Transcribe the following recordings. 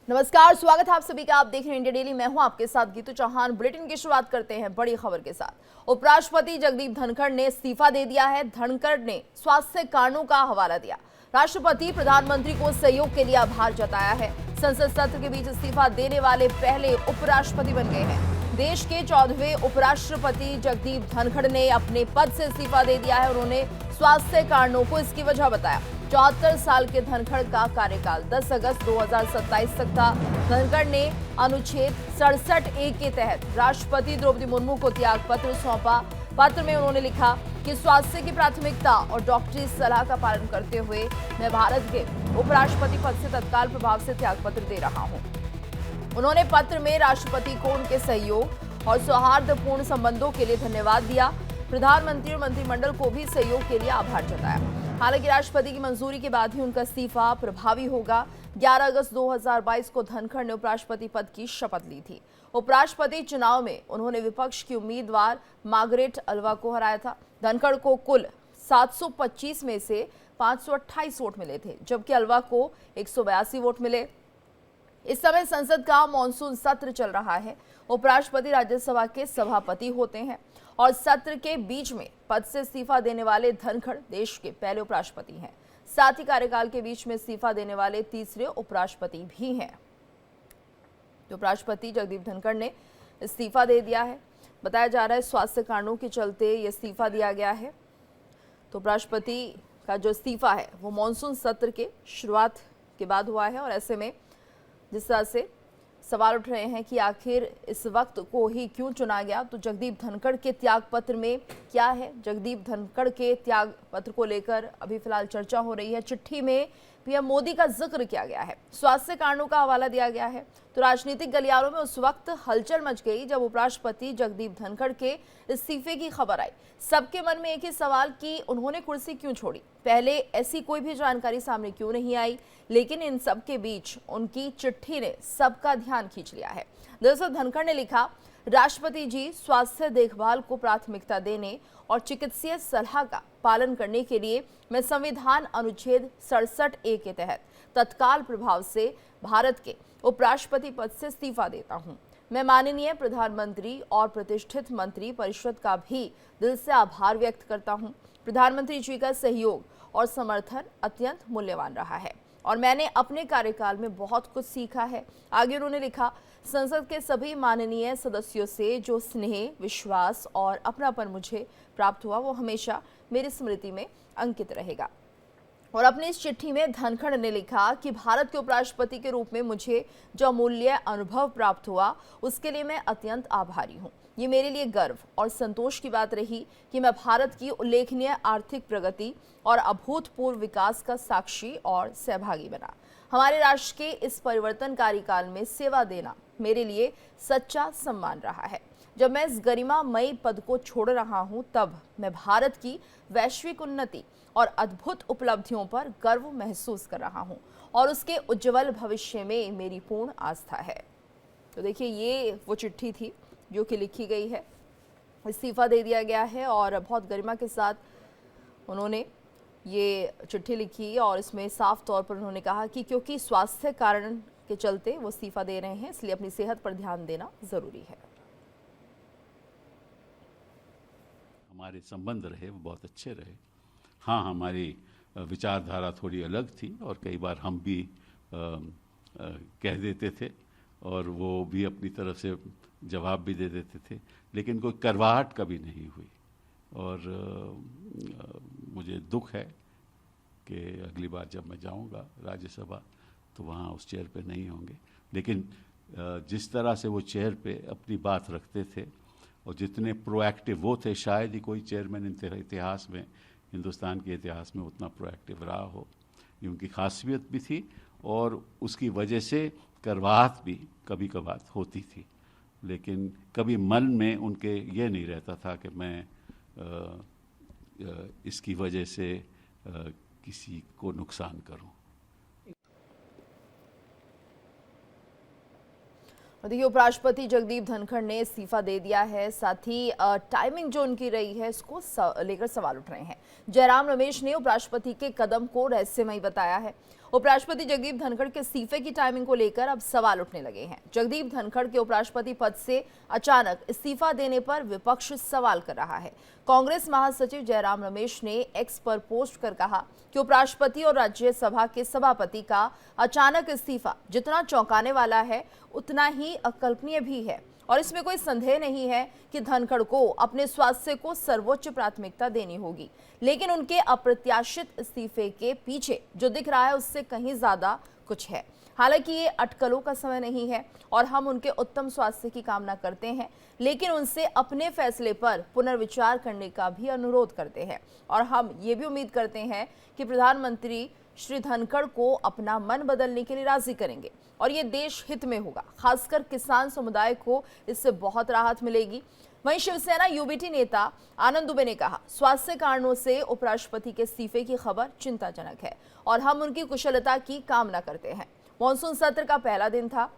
नमस्कार, स्वागत है आप सभी का। आप देख रहे हैं इंडिया डेली। मैं हूं आपके साथ गीतू चौहान। बुलेटिन की शुरुआत करते हैं बड़ी खबर के साथ। उपराष्ट्रपति जगदीप धनखड़ ने इस्तीफा दे दिया है। धनखड़ ने स्वास्थ्य कारणों का हवाला दिया। राष्ट्रपति प्रधानमंत्री को सहयोग के लिए आभार जताया है। संसद सत्र के बीच इस्तीफा देने वाले पहले उपराष्ट्रपति बन गए हैं। देश के 14वें उपराष्ट्रपति जगदीप धनखड़ ने अपने पद से इस्तीफा दे दिया है। उन्होंने स्वास्थ्य कारणों को इसकी वजह बताया। 74 साल के धनखड़ का कार्यकाल 10 अगस्त 2027 तक था। धनखड़ ने अनुच्छेद 67(a) के तहत राष्ट्रपति द्रौपदी मुर्मू को त्याग पत्र सौंपा। पत्र में उन्होंने लिखा कि स्वास्थ्य की प्राथमिकता और डॉक्टरी सलाह का पालन करते हुए मैं भारत के उपराष्ट्रपति पद से तत्काल प्रभाव से त्याग पत्र दे रहा हूं। उन्होंने पत्र में राष्ट्रपति को उनके सहयोग और सौहार्दपूर्ण संबंधों के लिए धन्यवाद दिया। प्रधानमंत्री और मंत्रिमंडल को भी सहयोग के लिए आभार जताया। हालांकि राष्ट्रपति की मंजूरी के बाद ही उनका इस्तीफा प्रभावी होगा। 11 अगस्त 2022 को धनखड़ ने उपराष्ट्रपति पद की शपथ ली थी। उपराष्ट्रपति चुनाव में उन्होंने विपक्ष की उम्मीदवार मार्गरेट अल्वा को हराया था। धनखड़ को कुल 725 में से 528 वोट मिले थे, जबकि अल्वा को 182 वोट मिले। इस समय संसद का मॉनसून सत्र चल रहा है। उपराष्ट्रपति राज्यसभा के सभापति होते हैं और सत्र के बीच में पद से इस्तीफा देने वाले धनखड़ देश के पहले उपराष्ट्रपति हैं। साथ ही कार्यकाल के बीच में इस्तीफा देने वाले तीसरे उपराष्ट्रपति भी हैं। तो उपराष्ट्रपति जगदीप धनखड़ ने इस्तीफा दे दिया है। बताया जा रहा है स्वास्थ्य कारणों के चलते ये इस्तीफा दिया गया है। तो उपराष्ट्रपति का जो इस्तीफा है वो मॉनसून सत्र के शुरुआत के बाद हुआ है और ऐसे में जिस तरह से सवाल उठ रहे हैं कि आखिर इस वक्त को ही क्यों चुना गया, तो जगदीप धनखड़ के त्याग पत्र में क्या है। जगदीप धनखड़ के त्याग पत्र को लेकर अभी फिलहाल चर्चा हो रही है। चिट्ठी में पीएम मोदी का जिक्र किया गया है। स्वास्थ्य कारणों का हवाला दिया गया है। तो राजनीतिक गलियारों में उस वक्त हलचल मच गई जब उपराष्ट्रपति जगदीप धनखड़ के इस्तीफे की खबर आई। सबके मन में एक ही सवाल कि उन्होंने कुर्सी क्यों छोड़ी। पहले ऐसी कोई भी जानकारी सामने क्यों नहीं आई, लेकिन इन सब के बीच उनकी चिट्ठी ने सबका ध्यान खींच लिया है। दरअसल धनखड़ ने लिखा, राष्ट्रपति जी, स्वास्थ्य देखभाल को प्राथमिकता देने और चिकित्सीय सलाह का पालन करने के लिए मैं संविधान अनुच्छेद 67(a) के तहत तत्काल प्रभाव से भारत के उपराष्ट्रपति पद से इस्तीफा देता हूं। मैं माननीय प्रधानमंत्री और प्रतिष्ठित मंत्री परिषद का भी दिल से आभार व्यक्त करता हूं। प्रधानमंत्री जी का सहयोग और समर्थन अत्यंत मूल्यवान रहा है और मैंने अपने कार्यकाल में बहुत कुछ सीखा है। आगे उन्होंने लिखा, संसद के सभी माननीय सदस्यों से जो स्नेह, विश्वास और अपनापन मुझे प्राप्त हुआ वो हमेशा मेरी स्मृति में अंकित रहेगा। और अपनी इस चिट्ठी में धनखड़ ने लिखा कि भारत के उपराष्ट्रपति के रूप में मुझे जो अमूल्य अनुभव प्राप्त हुआ उसके लिए मैं अत्यंत आभारी हूँ। ये मेरे लिए गर्व और संतोष की बात रही कि मैं भारत की उल्लेखनीय आर्थिक प्रगति और अभूतपूर्व विकास का साक्षी और सहभागी बना। हमारे राष्ट्र के इस परिवर्तनकारी काल में सेवा देना मेरे लिए सच्चा सम्मान रहा है। जब मैं इस गरिमामयी पद को छोड़ रहा हूं, तब मैं भारत की वैश्विक उन्नति और अद्भुत उपलब्धियों पर गर्व महसूस कर रहा हूं और उसके उज्जवल भविष्य में मेरी पूर्ण आस्था है। तो देखिए, ये वो चिट्ठी थी जो कि लिखी गई है। इस्तीफा दे दिया गया है और बहुत गरिमा के साथ उन्होंने ये चिट्ठी लिखी और इसमें साफ तौर पर उन्होंने कहा कि क्योंकि स्वास्थ्य कारण के चलते वो इस्तीफा दे रहे हैं, इसलिए अपनी सेहत पर ध्यान देना जरूरी है। हमारे संबंध रहे वो बहुत अच्छे रहे। हाँ, हमारी विचारधारा थोड़ी अलग थी और कई बार हम भी कह देते थे और वो भी अपनी तरफ से जवाब भी दे देते थे, लेकिन कोई करवाहट कभी नहीं हुई। और मुझे दुख है कि अगली बार जब मैं जाऊंगा राज्यसभा तो वहाँ उस चेयर पे नहीं होंगे, लेकिन जिस तरह से वो चेयर पे अपनी बात रखते थे और जितने प्रोएक्टिव वो थे, शायद ही कोई चेयरमैन इतिहास में, हिंदुस्तान के इतिहास में उतना प्रोएक्टिव रहा हो। ये उनकी खासियत भी थी और उसकी वजह से करवाहट भी कभी कभार होती थी, लेकिन कभी मन में उनके ये नहीं रहता था कि मैं इसकी वजह से किसी को नुकसान करूं। देखिए, उपराष्ट्रपति जगदीप धनखड़ ने इस्तीफा दे दिया है। साथ ही टाइमिंग जो उनकी रही है इसको लेकर सवाल उठ रहे हैं। जयराम रमेश ने उपराष्ट्रपति के कदम को रहस्यमयी बताया है। उपराष्ट्रपति जगदीप धनखड़ के इस्तीफे की टाइमिंग को लेकर अब सवाल उठने लगे हैं। जगदीप धनखड़ के उपराष्ट्रपति पद से अचानक इस्तीफा देने पर विपक्ष सवाल कर रहा है। कांग्रेस महासचिव जयराम रमेश ने एक्स पर पोस्ट कर कहा कि उपराष्ट्रपति और राज्यसभा के सभापति का अचानक इस्तीफा जितना चौंकाने वाला है उतना ही अकल्पनीय भी है और इसमें कोई संदेह नहीं है कि धनखड़ को अपने स्वास्थ्य को सर्वोच्च प्राथमिकता देनी होगी, लेकिन उनके अप्रत्याशित इस्तीफे के पीछे जो दिख रहा है उससे कहीं ज्यादा कुछ है। हालांकि ये अटकलों का समय नहीं है और हम उनके उत्तम स्वास्थ्य की कामना करते हैं, लेकिन उनसे अपने फैसले पर पुनर्विचार करने का भी अनुरोध करते हैं और हम ये भी उम्मीद करते हैं कि प्रधानमंत्री श्री धनखड़ को अपना मन बदलने के लिए राजी करेंगे और ये देश हित में होगा। खासकर किसान समुदाय को इससे बहुत राहत मिलेगी। वहीं शिवसेना यूबीटी नेता आनंद दुबे ने कहा, स्वास्थ्य कारणों से उपराष्ट्रपति के इस्तीफे की खबर चिंताजनक है और हम उनकी कुशलता की कामना करते हैं। मॉनसून सत्र का पहला दिन था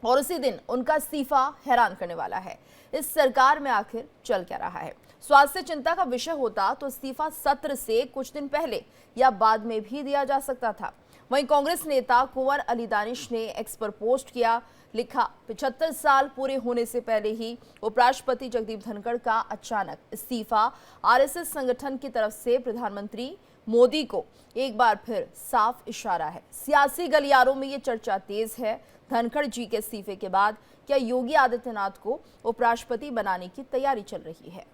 और उसी दिन उनका इस्तीफा हैरान करने वाला है। इस सरकार में आखिर चल क्या रहा है? स्वास्थ्य चिंता का विषय होता तो इस्तीफा सत्र से कुछ दिन पहले या बाद में भी दिया जा सकता था। वहीं कांग्रेस नेता कुंवर अली दानिश ने एक्स पर पोस्ट किया, लिखा 75 साल पूरे होने से पहले ही उपराष्ट्रपति जगदीप धनखड़ का अचानक इस्तीफा आरएसएस संगठन की तरफ से प्रधानमंत्री मोदी को एक बार फिर साफ इशारा है। सियासी गलियारों में ये चर्चा तेज है। धनखड़ जी के इस्तीफे के बाद क्या योगी आदित्यनाथ को उपराष्ट्रपति बनाने की तैयारी चल रही है?